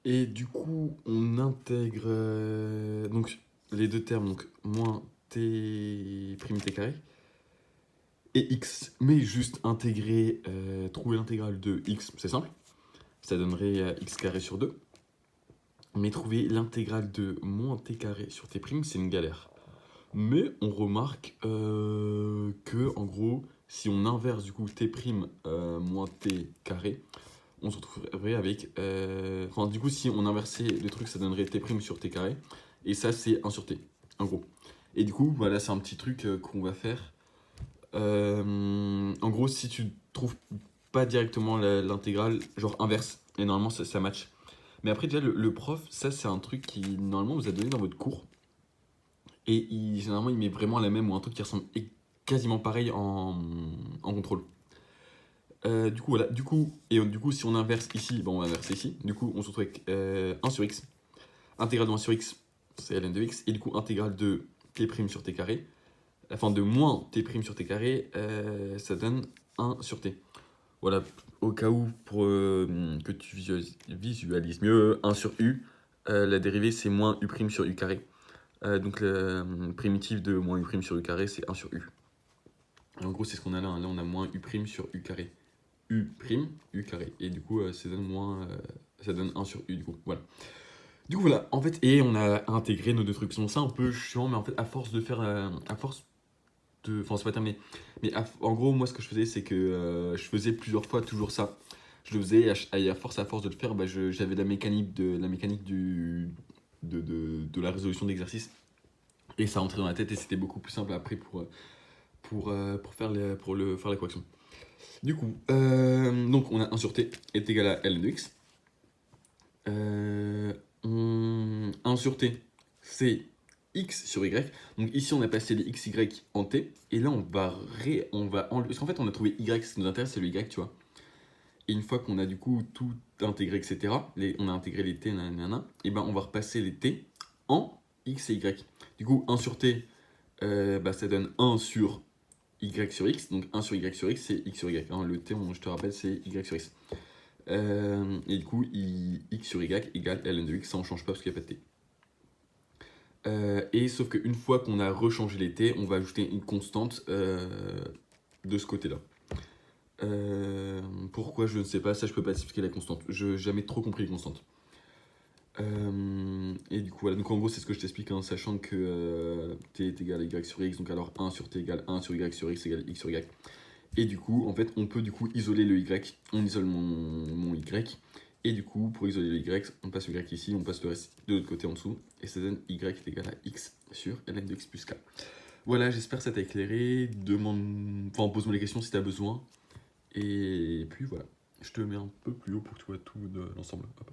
Et du coup, on intègre donc les deux termes, donc moins t prime t carré et x, mais juste intégrer, trouver l'intégrale de x, c'est simple, ça donnerait x carré sur 2. Mais trouver l'intégrale de moins t carré sur t prime, c'est une galère. Mais on remarque que, en gros, si on inverse du coup t prime moins t carré, on se retrouverait avec... Enfin, du coup, si on inversait le truc, ça donnerait t prime sur t carré. Et ça, c'est 1 sur t, en gros. Et du coup, voilà, c'est un petit truc qu'on va faire. En gros, si tu trouves pas directement l'intégrale, genre inverse, et normalement, ça match. Mais après, déjà, le prof, ça, c'est un truc qui, normalement, vous a donné dans votre cours. Et généralement, il met vraiment la même ou un truc qui ressemble quasiment pareil en contrôle. Du coup, voilà. Du coup, si on inverse ici, bon, on va inverser ici. Du coup, on se retrouve avec 1 sur x. Intégrale de 1 sur x, c'est ln de x. Et du coup, intégrale de t' sur t carré. Enfin, de moins t' sur t carré, ça donne 1 sur t. Voilà, au cas où, pour que tu visualises mieux, 1 sur u, la dérivée, c'est moins u' sur u carré. Donc la primitive de moins u' sur u carré, c'est 1 sur u. Et en gros, c'est ce qu'on a là. Là, on a moins u' sur u carré. U', u carré. Et du coup, ça donne ça donne 1 sur u, du coup. Voilà. Du coup, voilà. En fait, et on a intégré nos deux trucs. Donc, c'est un peu chiant, mais en fait, à force de faire. À force de. Enfin, c'est pas terminé. Mais en gros, moi, ce que je faisais, c'est que je faisais plusieurs fois toujours ça. Je le faisais, et à force de le faire, bah, j'avais la mécanique, de la résolution d'exercice. Et ça rentrait dans la tête et c'était beaucoup plus simple après faire la correction. Du coup, donc on a 1 sur t est égal à ln de x. 1 sur t, c'est x sur y. Donc ici, on a passé les x, y en t. Et là, on va enlever. Parce qu'en fait, on a trouvé y, ce qui nous intéresse, c'est le y, tu vois. Et une fois qu'on a du coup tout intégré, etc., on a intégré les t, nanana, et ben on va repasser les t en x et y. Du coup, 1 sur t, bah, ça donne 1 sur y sur x, donc 1 sur y sur x, c'est x sur y. Hein. Le t, je te rappelle, c'est y sur x. Et du coup, x sur y égale ln de x, ça on change pas parce qu'il n'y a pas de t. Et sauf qu'une fois qu'on a rechangé les t, on va ajouter une constante de ce côté-là. Pourquoi je ne sais pas, ça je peux pas expliquer la constante. Je n'ai jamais trop compris les constantes. Et du coup, voilà. Donc en gros, c'est ce que je t'explique, hein, sachant que t est égal à y sur x, donc alors 1 sur t égale 1 sur y sur x égale x sur y. Et du coup, en fait, on peut du coup isoler le y. On isole mon y. Et du coup, pour isoler le y, on passe le y ici, on passe le reste de l'autre côté en dessous. Et ça donne y est égal à x sur ln de x plus k. Voilà, j'espère que ça t'a éclairé. Enfin, pose-moi les questions si t'as besoin. Et puis voilà, je te mets un peu plus haut pour que tu vois tout de l'ensemble. Hop.